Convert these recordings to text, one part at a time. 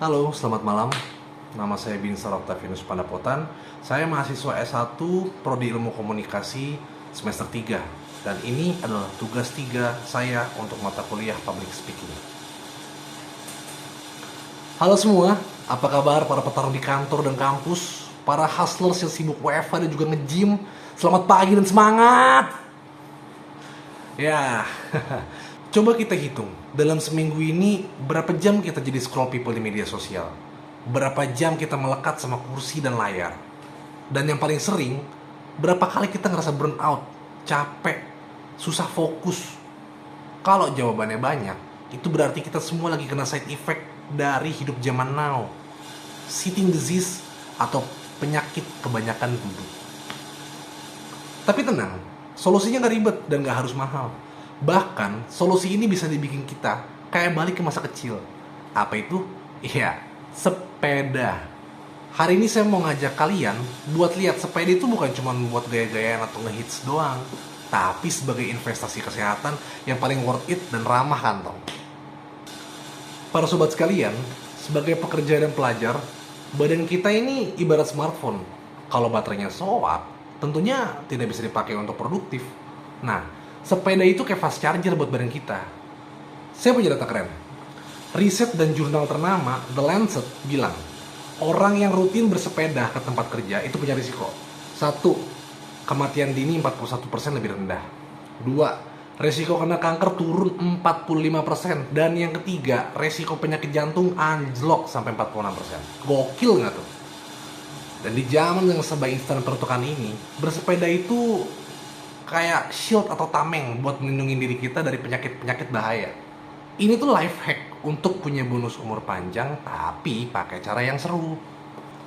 Halo, selamat malam. Nama saya Binsar Octavianus Pandapotan. Saya mahasiswa S1 Prodi Ilmu Komunikasi semester 3. Dan ini adalah tugas 3 saya untuk mata kuliah Public Speaking. Halo semua, apa kabar para petarung di kantor dan kampus? Para hustlers yang sibuk WFH dan juga nge-gym. Selamat pagi dan semangat! Ya, coba kita hitung, dalam seminggu ini berapa jam kita jadi scroll people di media sosial? Berapa jam kita melekat sama kursi dan layar? Dan yang paling sering, berapa kali kita ngerasa burn out, capek, susah fokus? Kalau jawabannya banyak, itu berarti kita semua lagi kena side effect dari hidup zaman now. Sitting disease atau penyakit kebanyakan duduk. Tapi tenang, solusinya nggak ribet dan nggak harus mahal. Bahkan, solusi ini bisa dibikin kita kayak balik ke masa kecil. Apa itu? Iya, sepeda. Hari ini saya mau ngajak kalian buat lihat sepeda itu bukan cuma buat gaya-gayaan atau ngehits doang, tapi sebagai investasi kesehatan yang paling worth it dan ramah kantong. Para sobat sekalian, sebagai pekerja dan pelajar, badan kita ini ibarat smartphone. Kalau baterainya soak, tentunya tidak bisa dipakai untuk produktif. Nah, sepeda itu kayak fast charger buat badan kita. Saya punya data keren. Riset dan jurnal ternama The Lancet bilang, orang yang rutin bersepeda ke tempat kerja itu punya risiko. 1. Kematian dini 41% lebih rendah. 2. Resiko kena kanker turun 45%. Dan yang ketiga, resiko penyakit jantung anjlok sampai 46%. Gokil nggak tuh? Dan di zaman yang serba instan pertukaran ini, bersepeda itu kayak shield atau tameng buat melindungi diri kita dari penyakit-penyakit bahaya. Ini tuh life hack untuk punya bonus umur panjang, tapi pakai cara yang seru.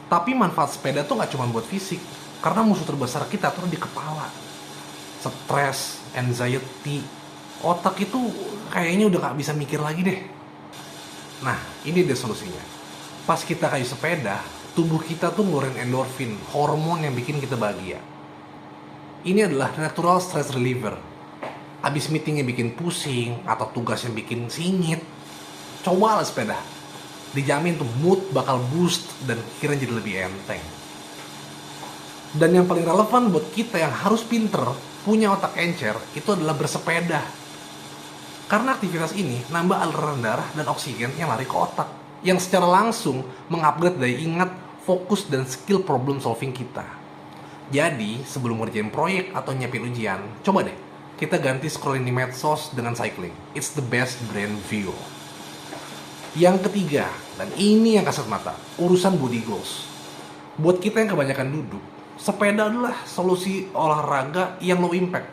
Tapi manfaat sepeda tuh nggak cuma buat fisik, karena musuh terbesar kita tuh di kepala. Stres, anxiety, otak itu kayaknya udah nggak bisa mikir lagi deh. Nah, ini deh solusinya. Pas kita kayu sepeda, tubuh kita tuh ngeluarin endorfin, hormon yang bikin kita bahagia. Ini adalah natural stress reliever. Abis meetingnya bikin pusing atau tugas yang bikin singit, cobalah sepeda. Dijamin tuh mood bakal boost dan pikiran jadi lebih enteng. Dan yang paling relevan buat kita yang harus pinter, punya otak encer, itu adalah bersepeda. Karena aktivitas ini nambah aliran darah dan oksigen yang lari ke otak, yang secara langsung mengupgrade daya ingat, fokus, dan skill problem solving kita. Jadi, sebelum ngerjain proyek atau nyiapin ujian, coba deh, kita ganti scrolling di medsos dengan cycling. It's the best brain view. Yang ketiga, dan ini yang kasat mata, urusan body goals. Buat kita yang kebanyakan duduk, sepeda adalah solusi olahraga yang low impact.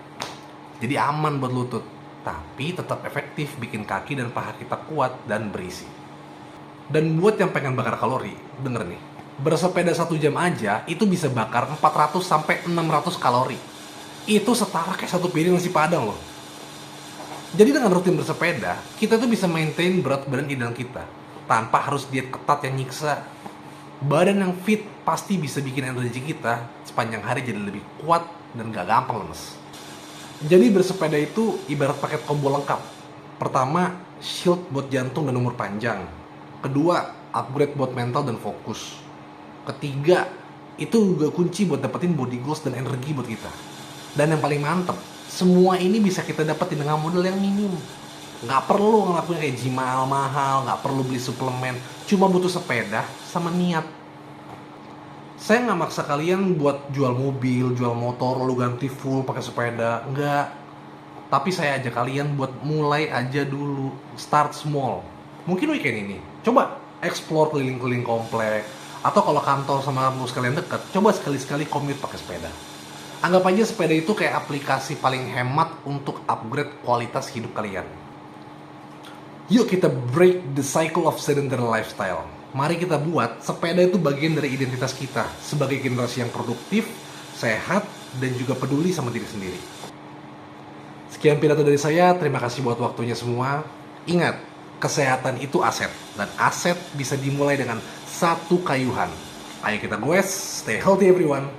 Jadi aman buat lutut, tapi tetap efektif bikin kaki dan paha kita kuat dan berisi. Dan buat yang pengen bakar kalori, denger nih, bersepeda 1 jam aja itu bisa bakar 400 sampai 600 kalori. Itu setara kayak 1 piring nasi padang loh. Jadi dengan rutin bersepeda, kita tuh bisa maintain berat badan ideal kita tanpa harus diet ketat yang nyiksa. Badan yang fit pasti bisa bikin energi kita sepanjang hari jadi lebih kuat dan gak gampang lemes. Jadi bersepeda itu ibarat paket combo lengkap. Pertama, shield buat jantung dan umur panjang. Kedua, upgrade buat mental dan fokus. Ketiga, itu juga kunci buat dapetin body goals dan energi buat kita. Dan yang paling mantep, semua ini bisa kita dapetin dengan modal yang minim. Nggak perlu ngelakuin kayak gym mahal, nggak perlu beli suplemen. Cuma butuh sepeda sama niat. Saya nggak maksa kalian buat jual mobil, jual motor, lalu ganti full pakai sepeda. Nggak. Tapi saya ajak kalian buat mulai aja dulu. Start small. Mungkin weekend ini, coba explore keliling-keliling komplek. Atau kalau kantor sama kampus kalian deket, coba sekali-sekali commute pakai sepeda. Anggap aja sepeda itu kayak aplikasi paling hemat untuk upgrade kualitas hidup kalian. Yuk kita break the cycle of sedentary lifestyle. Mari kita buat sepeda itu bagian dari identitas kita sebagai generasi yang produktif, sehat, dan juga peduli sama diri sendiri. Sekian pidato dari saya, terima kasih buat waktunya semua. Ingat, kesehatan itu aset, dan aset bisa dimulai dengan satu kayuhan. Ayo kita goes, stay healthy everyone.